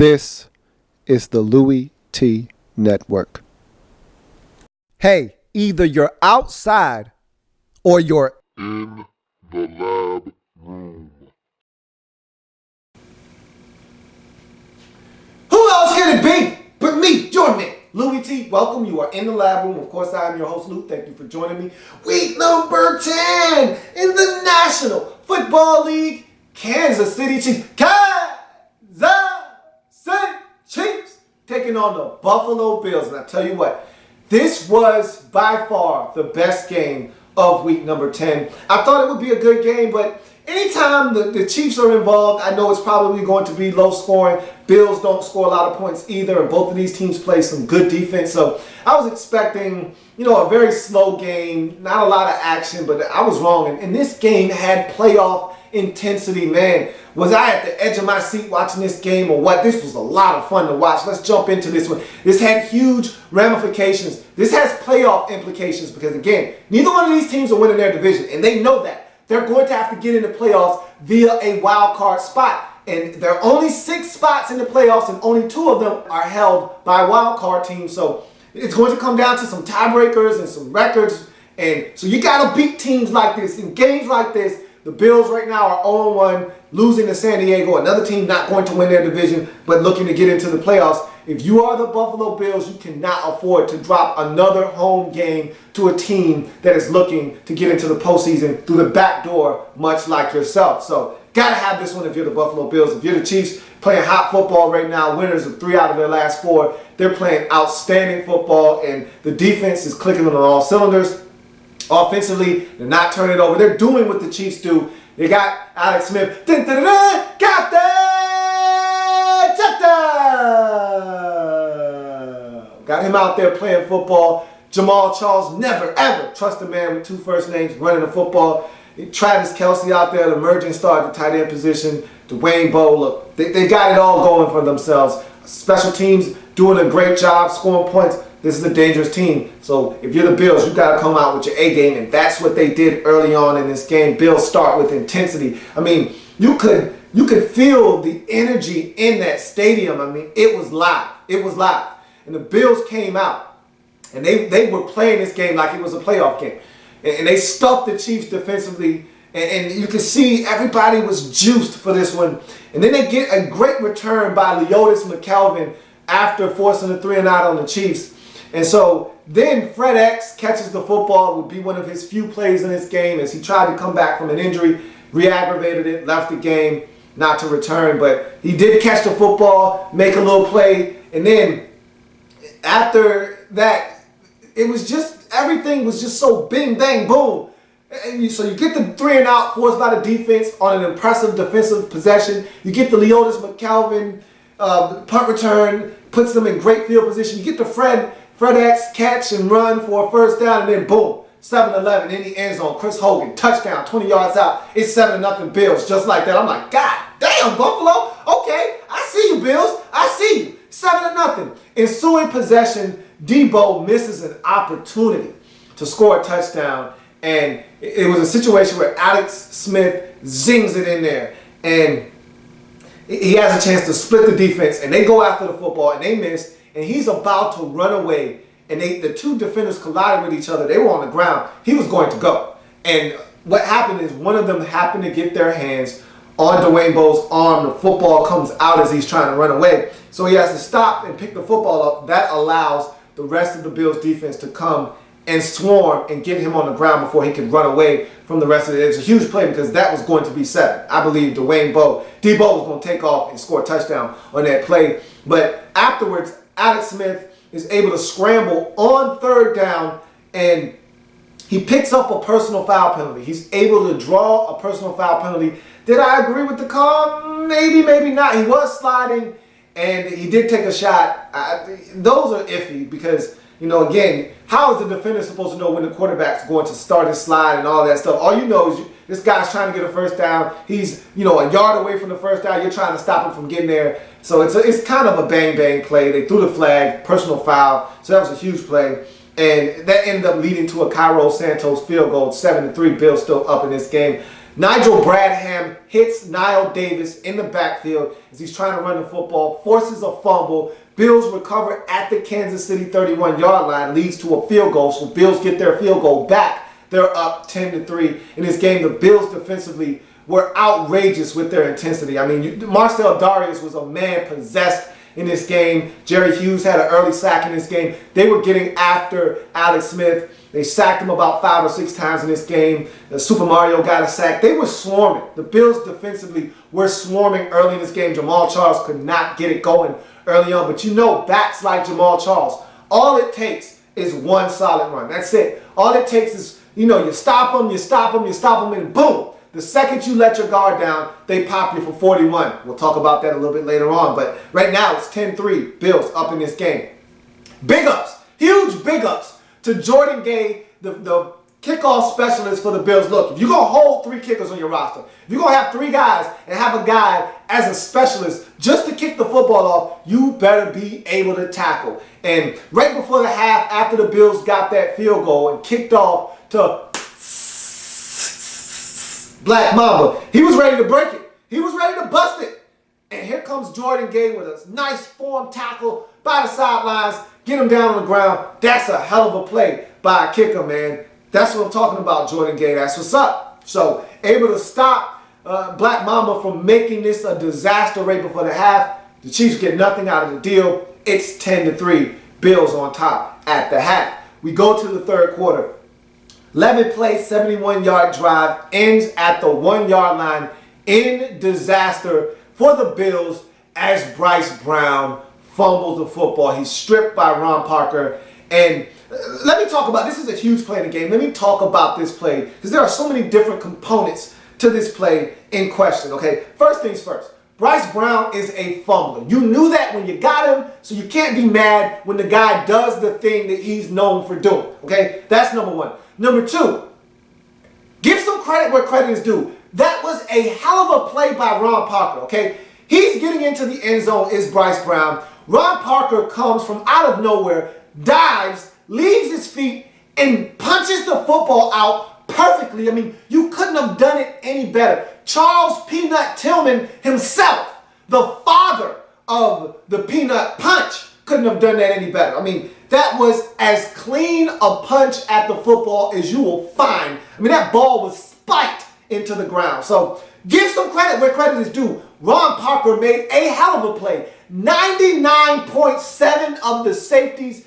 This is the Louie T Network. Hey, either you're outside or you're in the lab room. Who else can it be but me, your man, Louie T? Welcome. You are in the lab room. Of course, I am your host, Lou. Thank you for joining me. Week number 10 in the National Football League. Kansas City Chiefs. Kansas City Chiefs taking on the Buffalo Bills. And I tell you what, this was by far the best game of week number 10. I thought it would be a good game, but anytime the Chiefs are involved, I know it's probably going to be low scoring. Bills don't score a lot of points either, and both of these teams play some good defense. So I was expecting, a very slow game, not a lot of action, but I was wrong. And this game had playoff intensity, man. Was I at the edge of my seat watching this game or what? This was a lot of fun to watch. Let's jump into this one. This had huge ramifications. This has playoff implications because, again, neither one of these teams are winning their division, and they know that. They're going to have to get into playoffs via a wild card spot. And there are only 6 spots in the playoffs, and only 2 of them are held by wild card teams. So it's going to come down to some tiebreakers and some records. And so you got to beat teams like this. In games like this, the Bills right now are 0-1, losing to San Diego, another team not going to win their division, but looking to get into the playoffs. If you are the Buffalo Bills, you cannot afford to drop another home game to a team that is looking to get into the postseason through the back door, much like yourself. So, gotta have this one if you're the Buffalo Bills. If you're the Chiefs, playing hot football right now, winners of 3 out of their last 4. They're playing outstanding football, and the defense is clicking on all cylinders. Offensively, they're not turning it over. They're doing what the Chiefs do. They got Alex Smith. Got that! Got him out there playing football. Jamal Charles, never, ever trust a man with 2 first names running the football. Travis Kelce out there, the emerging star at the tight end position. Dwayne Bowe, look, they got it all going for themselves. Special teams doing a great job scoring points. This is a dangerous team. So if you're the Bills, you got to come out with your A game, and that's what they did early on in this game. Bills start with intensity. I mean, you could feel the energy in that stadium. I mean, it was live. It was live. And the Bills came out, and they were playing this game like it was a playoff game. And they stuffed the Chiefs defensively, and you can see everybody was juiced for this one. And then they get a great return by Leotis McKelvin after forcing a 3-and-out on the Chiefs. And so then Fred X catches the football. It would be one of his few plays in this game as he tried to come back from an injury, re-aggravated it, left the game, not to return. But he did catch the football, make a little play, and then after that, it was just, everything was just so bing, bang, boom. And so you get the 3-and-out forced by the defense on an impressive defensive possession. You get the Leotis McKelvin punt return, puts them in great field position. You get the Fred X catch and run for a first down, and then boom, 7-11 in the end zone. Chris Hogan, touchdown, 20 yards out. It's 7-0 Bills, just like that. I'm like, God damn, Buffalo. Okay, I see you, Bills. I see you. 7-0. Ensuing possession, Debo misses an opportunity to score a touchdown, and it was a situation where Alex Smith zings it in there, and he has a chance to split the defense, and they go after the football, and they miss, and he's about to run away, and the 2 defenders collided with each other. They were on the ground. He was going to go, and what happened is one of them happened to get their hands on Dwayne Bowe's arm. The football comes out as he's trying to run away, so he has to stop and pick the football up. That allows the rest of the Bills defense to come and swarm and get him on the ground before he can run away from the rest of it. It's a huge play because that was going to be 7. I believe Debo was going to take off and score a touchdown on that play. But afterwards, Alex Smith is able to scramble on 3rd down, and he picks up a personal foul penalty. He's able to draw a personal foul penalty. Did I agree with the call? Maybe, maybe not. He was sliding, and he did take a shot. Those are iffy because, again, how is the defender supposed to know when the quarterback's going to start his slide and all that stuff? All you know is this guy's trying to get a first down. He's, a yard away from the first down. You're trying to stop him from getting there. So it's kind of a bang-bang play. They threw the flag, personal foul. So that was a huge play. And that ended up leading to a Cairo Santos field goal. 7-3, Bills still up in this game. Nigel Bradham hits Niall Davis in the backfield as he's trying to run the football, forces a fumble. Bills recover at the Kansas City 31-yard line, leads to a field goal. So Bills get their field goal back. They're up 10-3 in this game. The Bills defensively were outrageous with their intensity. I mean, Marcel Darius was a man possessed in this game. Jerry Hughes had an early sack in this game. They were getting after Alex Smith. They sacked him about 5 or 6 times in this game. Super Mario got a sack. They were swarming. The Bills defensively were swarming early in this game. Jamal Charles could not get it going early on. But you know, backs like Jamal Charles, all it takes is one solid run. That's it. All it takes is, you know, you stop them, and boom. The second you let your guard down, they pop you for 41. We'll talk about that a little bit later on. But right now, it's 10-3. Bills up in this game. Big ups. Huge big ups to Jordan Gay, the kickoff specialist for the Bills. Look, if you're going to hold 3 kickers on your roster, if you're going to have 3 guys and have a guy as a specialist just to kick the football off, you better be able to tackle. And right before the half, after the Bills got that field goal and kicked off to Black Mamba, he was ready to break it. He was ready to bust it. And here comes Jordan Gay with a nice form tackle by the sidelines, get him down on the ground. That's a hell of a play by a kicker, man. That's what I'm talking about, Jordan Gay. That's what's up. So, able to stop Black Mamba from making this a disaster right before the half. The Chiefs get nothing out of the deal. It's 10-3. Bills on top at the half. We go to the third quarter. 11-play, 71-yard drive ends at the 1-yard line in disaster for the Bills as Bryce Brown fumbles the football. He's stripped by Ron Parker. And let me talk about, this is a huge play in the game. Let me talk about this play because there are so many different components to this play in question, okay? First things first, Bryce Brown is a fumbler. You knew that when you got him, so you can't be mad when the guy does the thing that he's known for doing, okay? That's number one. Number two, give some credit where credit is due. That was a hell of a play by Ron Parker, okay? He's getting into the end zone is Bryce Brown. Ron Parker comes from out of nowhere, dives, leaves his feet, and punches the football out perfectly. I mean, you couldn't have done it any better. Charles Peanut Tillman himself, the father of the Peanut Punch, couldn't have done that any better. I mean, that was as clean a punch at the football as you will find. I mean, that ball was spiked into the ground. So give some credit where credit is due. Ron Parker made a hell of a play. 99.7% of the safeties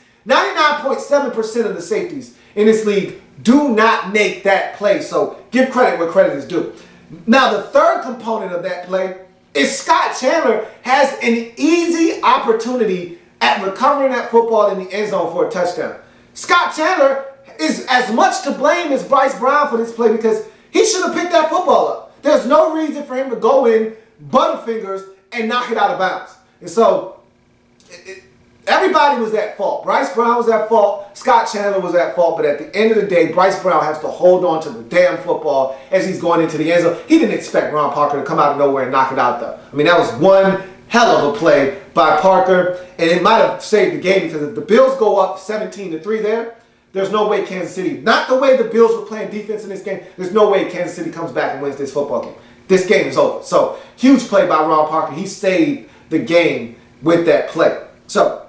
in this league do not make that play. So give credit where credit is due. Now, the third component of that play is Scott Chandler has an easy opportunity at recovering that football in the end zone for a touchdown. Scott Chandler is as much to blame as Bryce Brown for this play because he should have picked that football up. There's no reason for him to go in, butterfingers, and knock it out of bounds. And so, everybody was at fault. Bryce Brown was at fault. Scott Chandler was at fault. But at the end of the day, Bryce Brown has to hold on to the damn football as he's going into the end zone. He didn't expect Ron Parker to come out of nowhere and knock it out, though. I mean, that was one hell of a play by Parker. And it might have saved the game because if the Bills go up 17-3 there's no way Kansas City, not the way the Bills were playing defense in this game, there's no way Kansas City comes back and wins this football game. This game is over. So, huge play by Ron Parker. He saved the game with that play. So,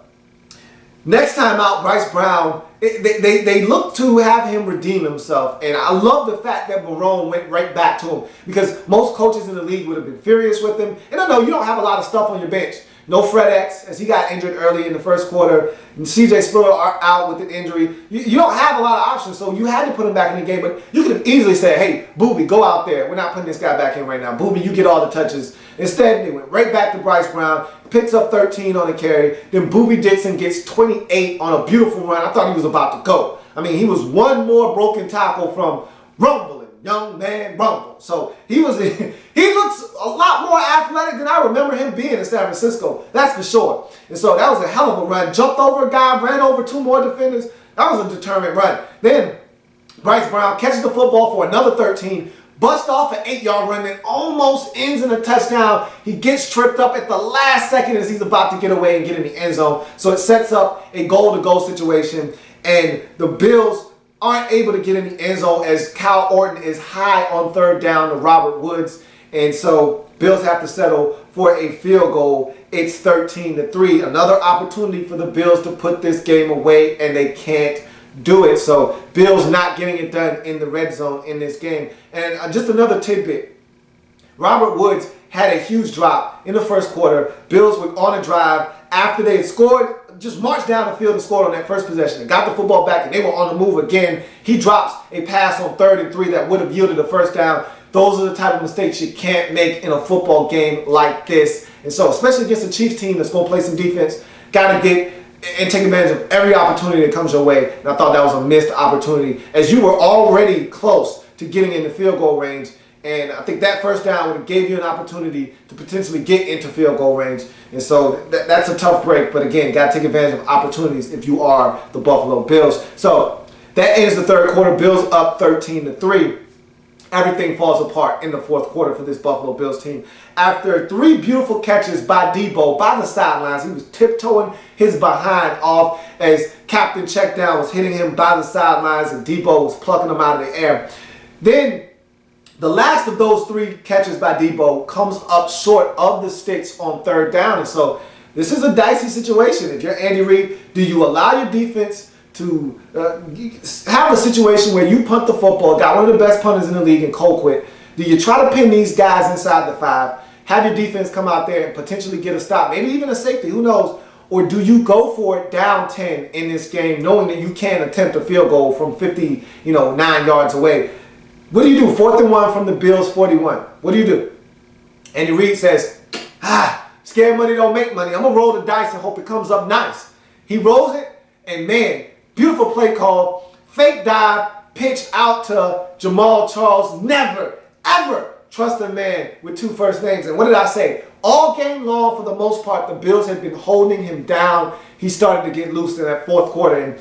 next time out, Bryce Brown, they look to have him redeem himself. And I love the fact that Marone went right back to him because most coaches in the league would have been furious with him. And I know you don't have a lot of stuff on your bench. No Fred X, as he got injured early in the first quarter. And CJ Spiller out with an injury. You don't have a lot of options, so you had to put him back in the game. But you could have easily said, hey, Booby, go out there. We're not putting this guy back in right now. Booby, you get all the touches. Instead, they went right back to Bryce Brown, picks up 13 on the carry. Then Booby Dixon gets 28 on a beautiful run. I thought he was about to go. I mean, he was one more broken tackle from rumbling. Young man rumble. So he looks a lot more athletic than I remember him being in San Francisco. That's for sure. And so that was a hell of a run. Jumped over a guy, ran over 2 more defenders. That was a determined run. Then Bryce Brown catches the football for another 13. Bust off an 8-yard run that almost ends in a touchdown. He gets tripped up at the last second as he's about to get away and get in the end zone. So it sets up a goal-to-goal situation. And the Bills aren't able to get in the end zone as Kyle Orton is high on third down to Robert Woods. And so Bills have to settle for a field goal. It's 13-3. Another opportunity for the Bills to put this game away, and they can't do it. So Bills not getting it done in the red zone in this game. And just another tidbit. Robert Woods had a huge drop in the first quarter. Bills were on a drive after they had scored, just marched down the field and scored on that first possession. They got the football back and they were on the move again. He drops a pass on 3rd and 3 that would have yielded a first down. Those are the type of mistakes you can't make in a football game like this. And so, especially against a Chiefs team that's going to play some defense, got to get and take advantage of every opportunity that comes your way. And I thought that was a missed opportunity as you were already close to getting in the field goal range. And I think that first down would have gave you an opportunity to potentially get into field goal range. And so that's a tough break. But again, got to take advantage of opportunities if you are the Buffalo Bills. So that ends the third quarter. Bills up 13-3. Everything falls apart in the fourth quarter for this Buffalo Bills team. After 3 beautiful catches by Debo by the sidelines, he was tiptoeing his behind off as Captain Checkdown was hitting him by the sidelines and Debo was plucking him out of the air. Then the last of those 3 catches by Debo comes up short of the sticks on third down. And so this is a dicey situation. If you're Andy Reid, do you allow your defense to have a situation where you punt the football, got one of the best punters in the league in Colquitt? Do you try to pin these guys inside the 5, have your defense come out there and potentially get a stop, maybe even a safety, who knows? Or do you go for it down 10 in this game knowing that you can attempt a field goal from 59 yards away? What do you do? 4th and 1 from the Bills 41. What do you do? Andy Reid says, scared money don't make money. I'm going to roll the dice and hope it comes up nice. He rolls it, and man, beautiful play call. Fake dive, pitch out to Jamal Charles. Never, ever trust a man with 2 first names. And what did I say? All game long, for the most part, the Bills had been holding him down. He started to get loose in that fourth quarter. And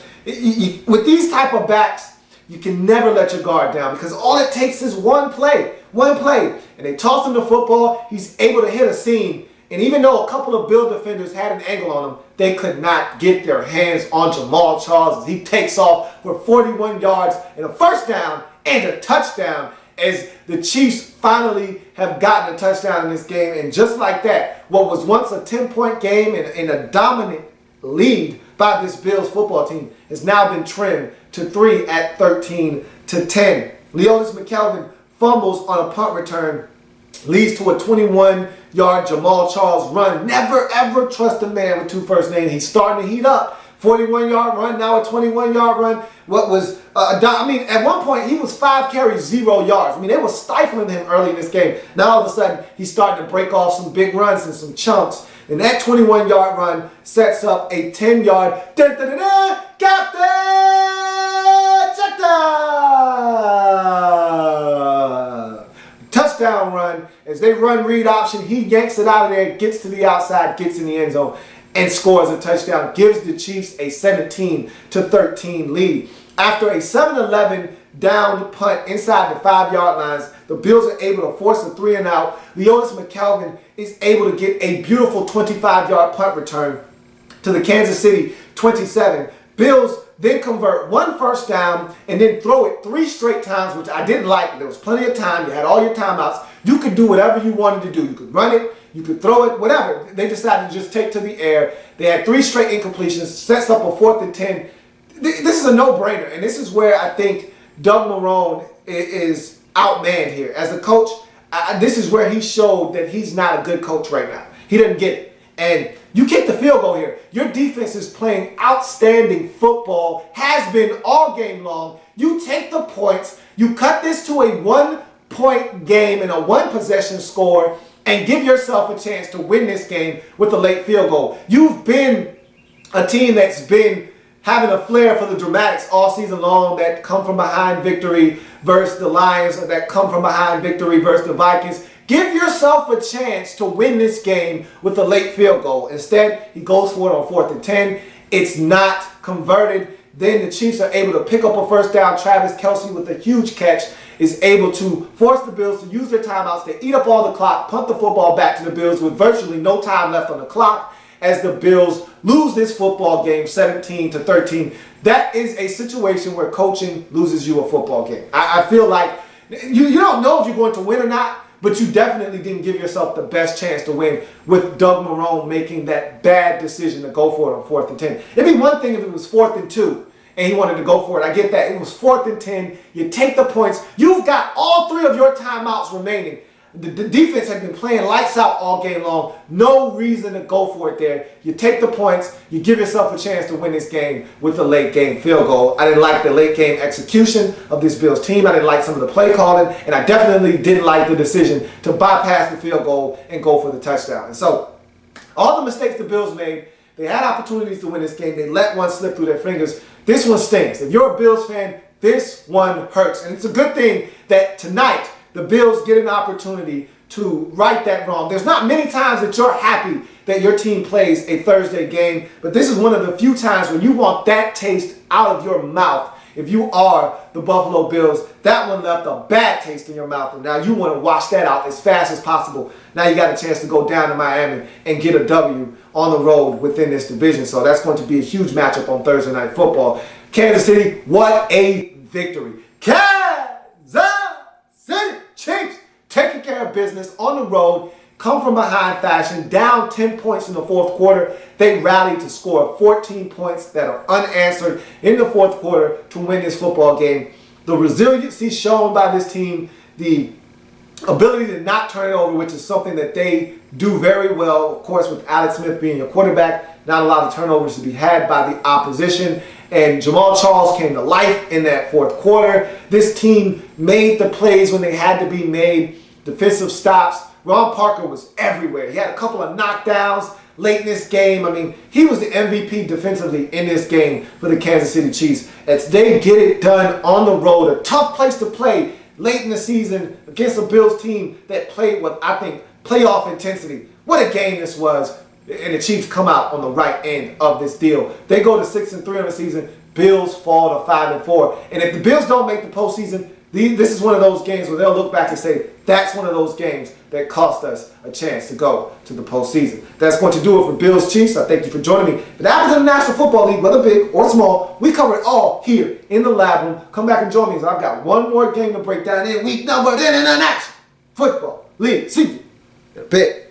with these type of backs, you can never let your guard down because all it takes is one play. And they toss him the football. He's able to hit a seam. And even though a couple of Bill defenders had an angle on him, they could not get their hands on Jamal Charles as he takes off for 41 yards and a first down and a touchdown as the Chiefs finally have gotten a touchdown in this game. And just like that, what was once a 10-point game and a dominant lead by this Bills football team has now been trimmed to 3 at 13-10. Leonis McKelvin fumbles on a punt return, leads to a 21-yard Jamal Charles run. Never, ever trust a man with 2 first names. He's starting to heat up. 41-yard run, now a 21-yard run. At one point, he was 5 carries, 0 yards. They were stifling him early in this game. Now, all of a sudden, he's starting to break off some big runs and some chunks. And that 21-yard run sets up a 10-yard Captain touchdown run. As they run read option, he yanks it out of there, gets to the outside, gets in the end zone, and scores a touchdown. Gives the Chiefs a 17-13 lead. After a 7-11 downed punt inside the 5-yard lines, the Bills are able to force a 3-and-out. Leonis McKelvin is able to get a beautiful 25-yard punt return to the Kansas City 27. Bills then convert 1 first down and then throw it 3 straight times, which I didn't like. There was plenty of time. You had all your timeouts. You could do whatever you wanted to do. You could run it, you could throw it, whatever. They decided to just take to the air. They had 3 straight incompletions, sets up a 4th and 10. This is a no-brainer, and this is where I think Doug Marrone is outmanned here. As a coach, this is where he showed that he's not a good coach right now. He doesn't get it. And you kick the field goal here. Your defense is playing outstanding football, has been all game long. You take the points, you cut this to a 1-point game and a 1-possession score, and give yourself a chance to win this game with a late field goal. You've been a team that's been having a flair for the dramatics all season long, that come from behind victory versus the Lions, or that come from behind victory versus the Vikings. Give yourself a chance to win this game with a late field goal. Instead, he goes for it on 4th and 10. It's not converted. Then the Chiefs are able to pick up a first down. Travis Kelce, with a huge catch, is able to force the Bills to use their timeouts. They eat up all the clock, punt the football back to the Bills with virtually no time left on the clock. as the Bills lose this football game 17-13. That is a situation where coaching loses you a football game. I feel like you don't know if you're going to win or not, but you definitely didn't give yourself the best chance to win with Doug Marrone making that bad decision to go for it on 4th and 10. It'd be one thing if it was 4th and 2 and he wanted to go for it. I get that. It was 4th and 10. You take the points. You've got all 3 of your timeouts remaining. The defense had been playing lights out all game long. No reason to go for it there. You take the points. You give yourself a chance to win this game with a late game field goal. I didn't like the late game execution of this Bills team. I didn't like some of the play calling. And I definitely didn't like the decision to bypass the field goal and go for the touchdown. And so all the mistakes the Bills made, they had opportunities to win this game. They let one slip through their fingers. This one stings. If you're a Bills fan, this one hurts. And it's a good thing that tonight the Bills get an opportunity to right that wrong. There's not many times that you're happy that your team plays a Thursday game, but this is one of the few times when you want that taste out of your mouth. If you are the Buffalo Bills, that one left a bad taste in your mouth, and now you want to wash that out as fast as possible. Now you got a chance to go down to Miami and get a W on the road within this division. So that's going to be a huge matchup on Thursday Night Football. Kansas City, what a victory. Kansas City Chiefs taking care of business on the road, come from behind fashion, down 10 points in the 4th quarter. They rallied to score 14 points that are unanswered in the 4th quarter to win this football game. The resiliency shown by this team, the ability to not turn it over, which is something that they do very well, of course, with Alex Smith being your quarterback, not a lot of turnovers to be had by the opposition. And Jamal Charles came to life in that 4th quarter. This team made the plays when they had to be made. Defensive stops. Ron Parker was everywhere. He had a couple of knockdowns late in this game. I mean, he was the MVP defensively in this game for the Kansas City Chiefs. As they get it done on the road, a tough place to play late in the season against a Bills team that played with, I think, playoff intensity. What a game this was. And the Chiefs come out on the right end of this deal. They go to 6-3 on the season. Bills fall to 5-4. And if the Bills don't make the postseason, this is one of those games where they'll look back and say, that's one of those games that cost us a chance to go to the postseason. That's going to do it for Bills Chiefs. I thank you for joining me. If it happens in the National Football League, whether big or small, we cover it all here in the Lab Room. Come back and join me, because I've got one more game to break down in week number 10 in the National Football League season. Big.